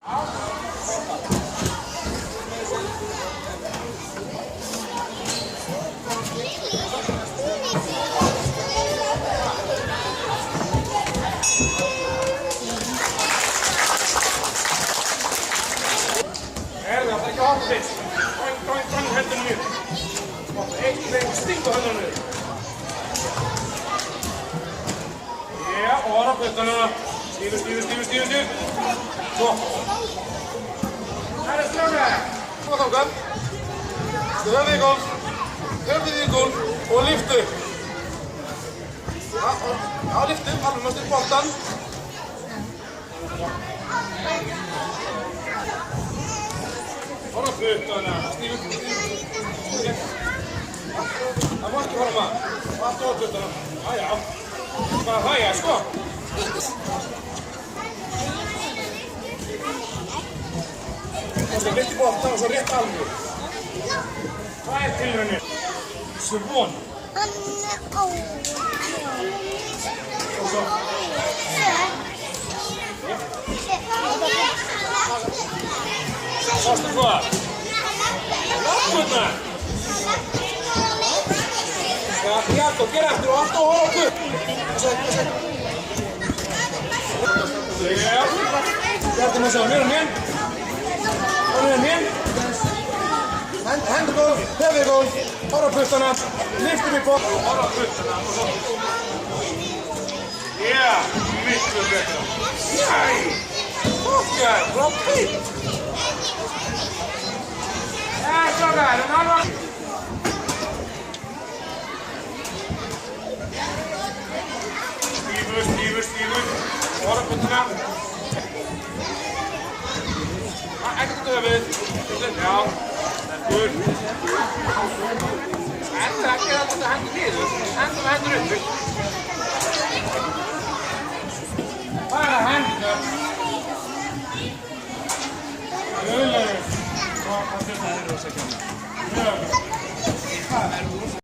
Herðu, það ekki að hoppa fyrst. Drang hendunum niður. Hoppa, eitt veginn, stingu hendunum niður. Já, og ára puttana. Stífur. Svo. Það er strákar. Svo þangað. Höfðið í gólf. Og lyftu. Já, lyftu. Alveg mest upp boltan. Ára puttana. Stífur. Það má ekki fara maður. Allt ára puttana. Já. Bara hægja, sko. Og svo rétt í boltan og svo rétt alveg. Hvað er tilraunir? Svon. Og svo. Sástu hvað? Lappurnar. Jakob, gera eftir og allt á hóku. Já. Hjartum að sjá, niður hinn. Og niður hinn. Hendur gólf, höfðið gólf, ára puttana, lyftum í bótt. Ára puttana. Já, miklu betra. Jæ, fokkar, floppi. Já, strákar, alveg. Stífur. Ára puttana. Ekkert höfuð. Já. Good. Enda ekki að þetta hendur niður. Enda með hendur uppi. Bara hendur. Öðlega. Það er rosa kjána.